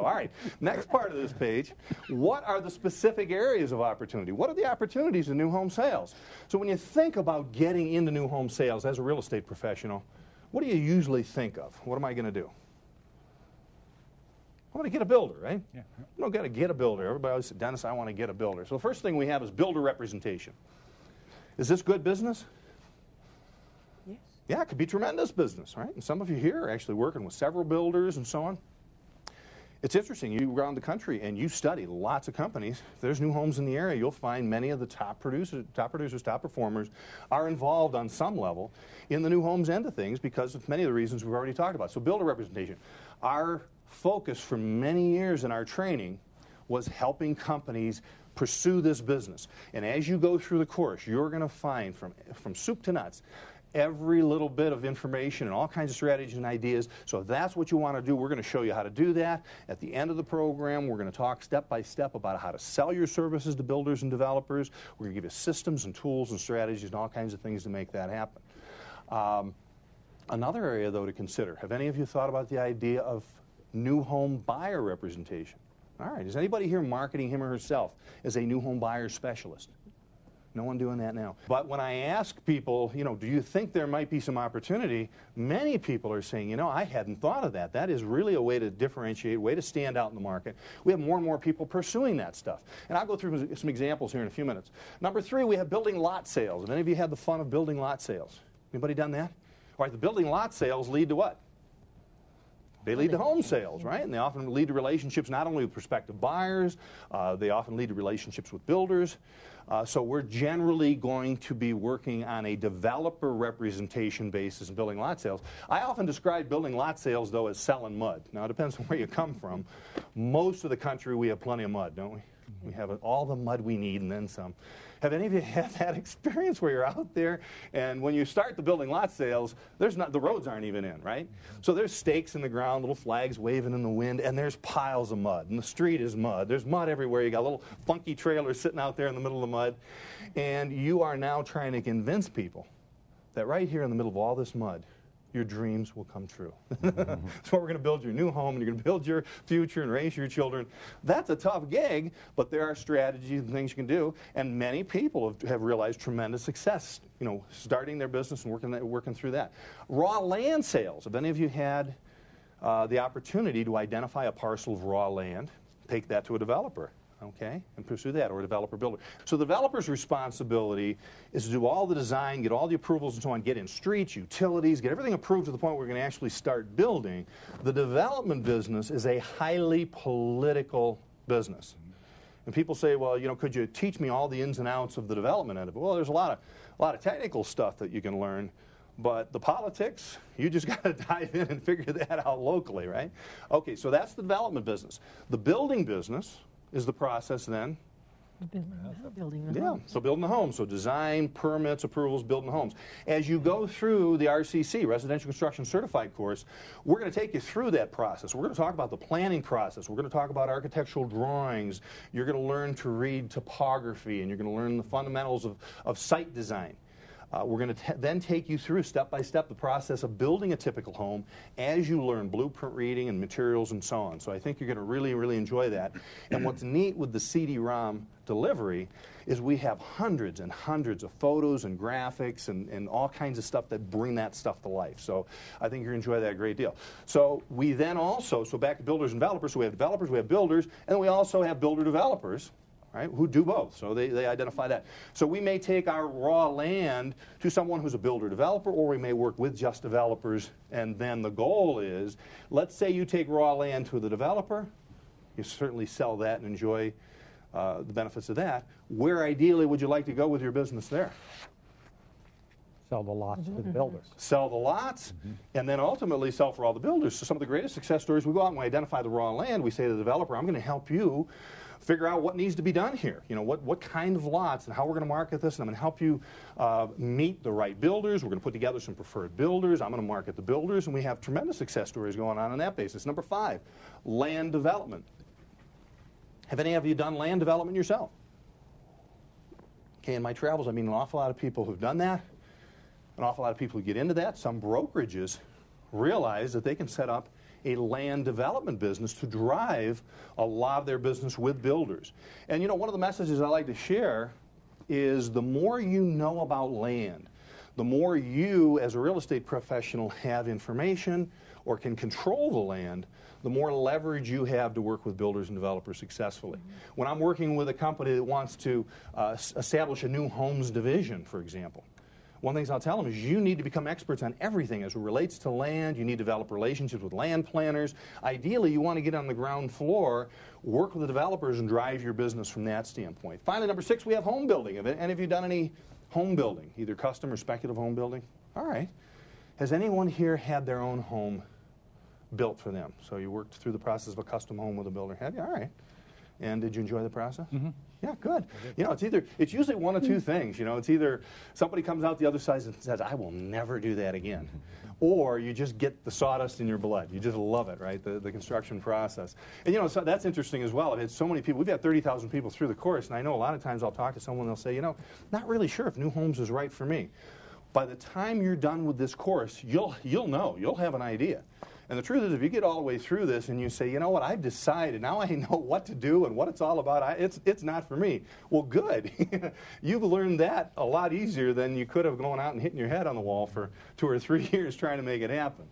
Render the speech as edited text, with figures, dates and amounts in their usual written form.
All right, next part of this page, what are the specific areas of opportunity? What are the opportunities in new home sales? So when you think about getting into new home sales as a real estate professional, what do you usually think of? What am I going to do? I'm going to get a builder, right? Yeah. You don't got to get a builder. Everybody always says, Dennis, I want to get a builder. So the first thing we have is builder representation. Is this good business? Yes. Yeah, it could be tremendous business, right? And some of you here are actually working with several builders and so on. It's interesting. You go around the country and you study lots of companies. If there's new homes in the area, you'll find many of the top producers, top performers are involved on some level in the new homes end of things because of many of the reasons we've already talked about. So builder representation. Our focus for many years in our training was helping companies pursue this business. And as you go through the course, you're going to find from soup to nuts every little bit of information and all kinds of strategies and ideas. So if that's what you want to do, we're going to show you how to do that. At the end of the program, we're going to talk step by step about how to sell your services to builders and developers. We're going to give you systems and tools and strategies and all kinds of things to make that happen. Another area, though, to consider, have any of you thought about the idea of new home buyer representation? All right, is anybody here marketing him or herself as a new home buyer specialist? No one doing that now. But when I ask people, do you think there might be some opportunity, many people are saying, I hadn't thought of that. That is really a way to differentiate, way to stand out in the market. We have more and more people pursuing that stuff. And I'll go through some examples here in a few minutes. Number 3, we have building lot sales. Have any of you had the fun of building lot sales? Anybody done that? All right, the building lot sales lead to what? They lead to home sales, right? And they often lead to relationships not only with prospective buyers, they often lead to relationships with builders. So we're generally going to be working on a developer representation basis in building lot sales. I often describe building lot sales, though, as selling mud. Now, it depends on where you come from. Most of the country, we have plenty of mud, don't we? We have all the mud we need and then some. Have any of you had that experience where you're out there and when you start the building lot sales, the roads aren't even in, right? So there's stakes in the ground, little flags waving in the wind, and there's piles of mud. And the street is mud. There's mud everywhere. You got little funky trailers sitting out there in the middle of the mud. And you are now trying to convince people that right here in the middle of all this mud, your dreams will come true. So we're going to build your new home, and you're going to build your future and raise your children. That's a tough gig, but there are strategies and things you can do, and many people have realized tremendous success, starting their business and working through that. Raw land sales. Have any of you had the opportunity to identify a parcel of raw land, take that to a developer? Okay, and pursue that, or a developer builder. So the developer's responsibility is to do all the design, get all the approvals and so on, get in streets, utilities, get everything approved to the point where we're going to actually start building. The development business is a highly political business. And people say, well, could you teach me all the ins and outs of the development end of it? Well, there's a lot of technical stuff that you can learn. But the politics, you just got to dive in and figure that out locally, right? Okay, so that's the development business. The building business is the process then? Building the home. So building the home. So design, permits, approvals, building the homes. As you go through the RCC, Residential Construction Certified course, we're going to take you through that process. We're going to talk about the planning process. We're going to talk about architectural drawings. You're going to learn to read topography, and you're going to learn the fundamentals of site design. We're going to then take you through step by step the process of building a typical home as you learn blueprint reading and materials and so on. So I think you're going to really, really enjoy that. And what's neat with the CD-ROM delivery is we have hundreds and hundreds of photos and graphics and all kinds of stuff that bring that stuff to life. So I think you're going to enjoy that a great deal. So we then also, back to builders and developers, so we have developers, we have builders, and then we also have builder developers. Right, who do both. So they identify that. So we may take our raw land to someone who's a builder developer, or we may work with just developers, and then the goal is, let's say you take raw land to the developer, you certainly sell that and enjoy the benefits of that. Where ideally would you like to go with your business there? Sell the lots to the builders. Sell the lots, and then ultimately sell for all the builders. So some of the greatest success stories, we go out and we identify the raw land, we say to the developer, I'm going to help you figure out what needs to be done here. What kind of lots and how we're going to market this, and I'm going to help you meet the right builders. We're going to put together some preferred builders. I'm going to market the builders, and we have tremendous success stories going on that basis. Number 5, land development. Have any of you done land development yourself? Okay, in my travels, I meet an awful lot of people who've done that, an awful lot of people who get into that. Some brokerages realize that they can set up a land development business to drive a lot of their business with builders. And you know, one of the messages I like to share is the more you know about land, the more you as a real estate professional have information or can control the land, the more leverage you have to work with builders and developers successfully. When I'm working with a company that wants to establish a new homes division, for example, one of the things I'll tell them is you need to become experts on everything as it relates to land. You need to develop relationships with land planners. Ideally, you want to get on the ground floor, work with the developers, and drive your business from that standpoint. Finally, number 6, we have home building. And have you done any home building, either custom or speculative home building? All right. Has anyone here had their own home built for them? So you worked through the process of a custom home with a builder, have you? All right. And did you enjoy the process? Mm-hmm. Yeah, good. You know, it's usually one of two things. You know, it's either somebody comes out the other side and says, I will never do that again. Or you just get the sawdust in your blood. You just love it, right? The construction process. And you know, so that's interesting as well. I've had so many people. We've had 30,000 people through the course, and I know a lot of times I'll talk to someone and they'll say, you know, not really sure if new homes is right for me. By the time you're done with this course, you'll know. You'll have an idea. And the truth is, if you get all the way through this and you say, you know what, I've decided, now I know what to do and what it's all about, it's not for me. Well, good. You've learned that a lot easier than you could have gone out and hitting your head on the wall for 2 or 3 years trying to make it happen.